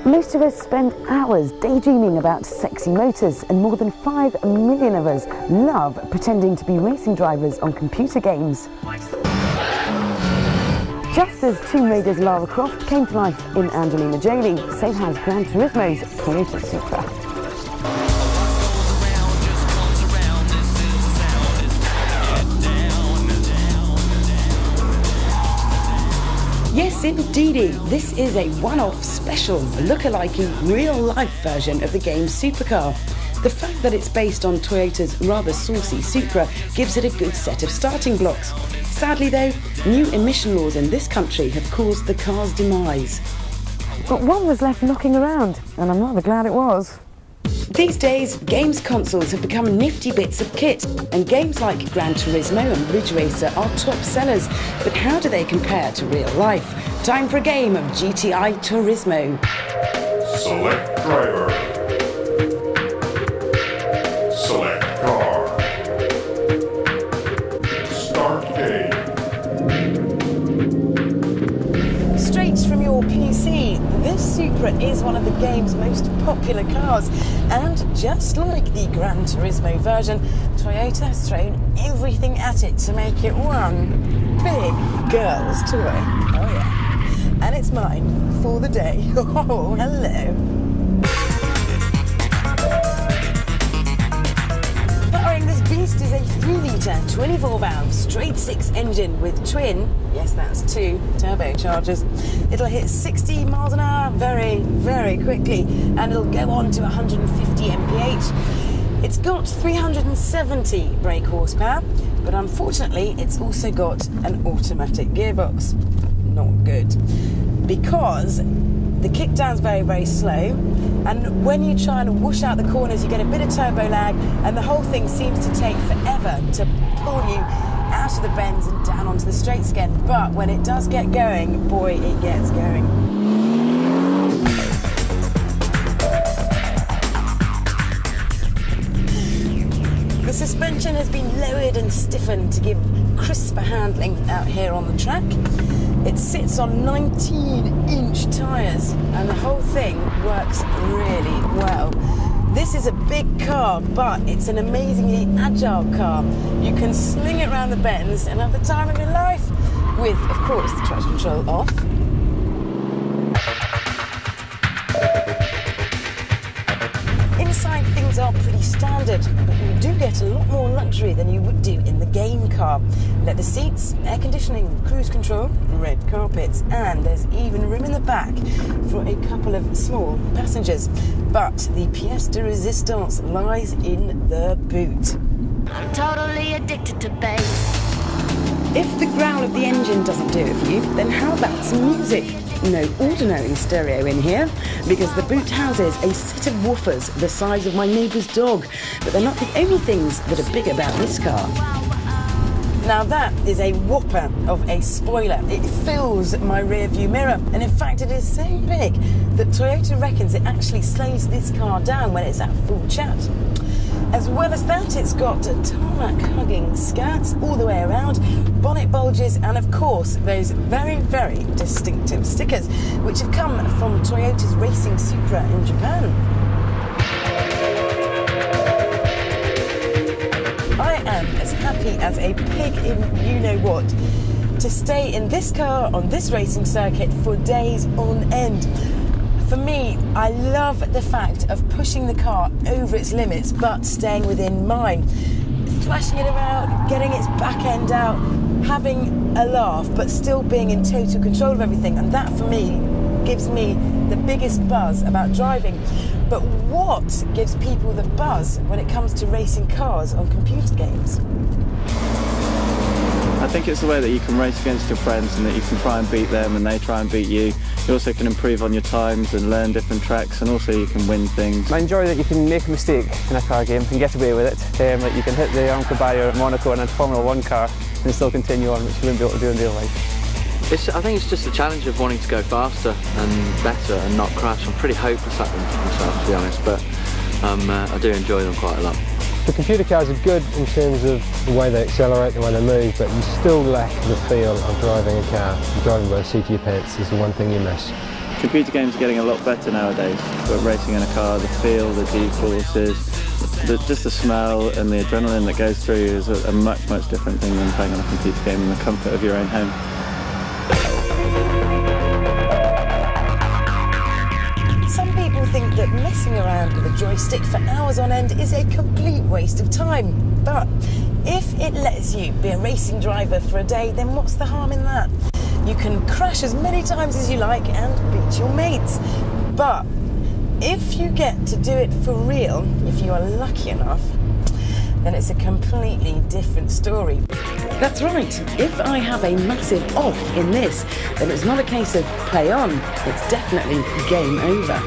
Most of us spend hours daydreaming about sexy motors, and more than 5 million of us love pretending to be racing drivers on computer games. Just as Tomb Raider's Lara Croft came to life in Angelina Jolie, so has Gran Turismo's Toyota Supra. Yes, indeedy, this is a one-off special, look-alike real-life version of the game's supercar. The fact that it's based on Toyota's rather saucy Supra gives it a good set of starting blocks. Sadly though, new emission laws in this country have caused the car's demise. But one was left knocking around, and I'm rather glad it was. These days, games consoles have become nifty bits of kit, and games like Gran Turismo and Ridge Racer are top sellers. But how do they compare to real life? Time for a game of GTI Turismo. Select driver. Select car. Start game. Straight from your PC, this Supra is one of the game's most popular cars, and just like the Gran Turismo version, Toyota has thrown everything at it to make it one big girl's toy. Oh yeah, and it's mine for the day. Oh, hello. Powering this beast is a 3-litre, 24-valve, straight-six engine with twin, yes that's 2, turbochargers. It'll hit 60 miles an hour very, very quickly, and it'll go on to 150 mph. It's got 370 brake horsepower, but unfortunately it's also got an automatic gearbox. Not good, because the kickdown's very, very slow, and when you try and whoosh out the corners you get a bit of turbo lag, and the whole thing seems to take forever to pull you out of the bends and down onto the straights again. But when it does get going, boy, it gets going. The suspension has been lowered and stiffened to give crisper handling out here on the track. It sits on 19-inch tyres, and the whole thing works really well. This is a big car, but it's an amazingly agile car. You can sling it around the bends and have the time of your life, with, of course, the traction control off. Inside, things are pretty standard, but you do get a lot more luxury than you would do in the game car. Leather seats, air conditioning, cruise control, red carpets, and there's even room in the back for a couple of small passengers. But the pièce de résistance lies in the boot. I'm totally addicted to bass. If the growl of the engine doesn't do it for you, then how about some music? No ordinary stereo in here, because the boot houses a set of woofers the size of my neighbour's dog, but they're not the only things that are big about this car. Now that is a whopper of a spoiler. It fills my rear view mirror, and in fact it is so big that Toyota reckons it actually slows this car down when it's at full chat. As well as that, it's got tarmac-hugging skirts all the way around, bonnet bulges, and of course those very, very distinctive stickers, which have come from Toyota's racing Supra in Japan. I am as happy as a pig in you-know-what to stay in this car on this racing circuit for days on end. For me, I love the fact of pushing the car over its limits but staying within mine. Thrashing it about, getting its back end out, having a laugh but still being in total control of everything, and that for me gives me the biggest buzz about driving. But what gives people the buzz when it comes to racing cars on computer games? I think it's the way that you can race against your friends and that you can try and beat them and they try and beat you. You also can improve on your times and learn different tracks, and also you can win things. I enjoy that you can make a mistake in a car game and get away with it. That you can hit the Anchor barrier at Monaco in a Formula 1 car and still continue on, which you wouldn't be able to do in real life. I think it's just a challenge of wanting to go faster and better and not crash. I'm pretty hopeless at them myself, to be honest, but I do enjoy them quite a lot. The computer cars are good in terms of the way they accelerate, the way they move, but you still lack the feel of driving a car. Driving by the seat of your pants is the one thing you miss. Computer games are getting a lot better nowadays, but racing in a car, the feel, the G-forces, just the smell and the adrenaline that goes through is a much different thing than playing on a computer game in the comfort of your own home. Some people think that messing around with a joystick for hours on end is a complete waste of time. But if it lets you be a racing driver for a day, then what's the harm in that? You can crash as many times as you like and beat your mates. But if you get to do it for real, if you are lucky enough, then it's a completely different story. That's right, if I have a massive off in this, then it's not a case of play on, it's definitely game over.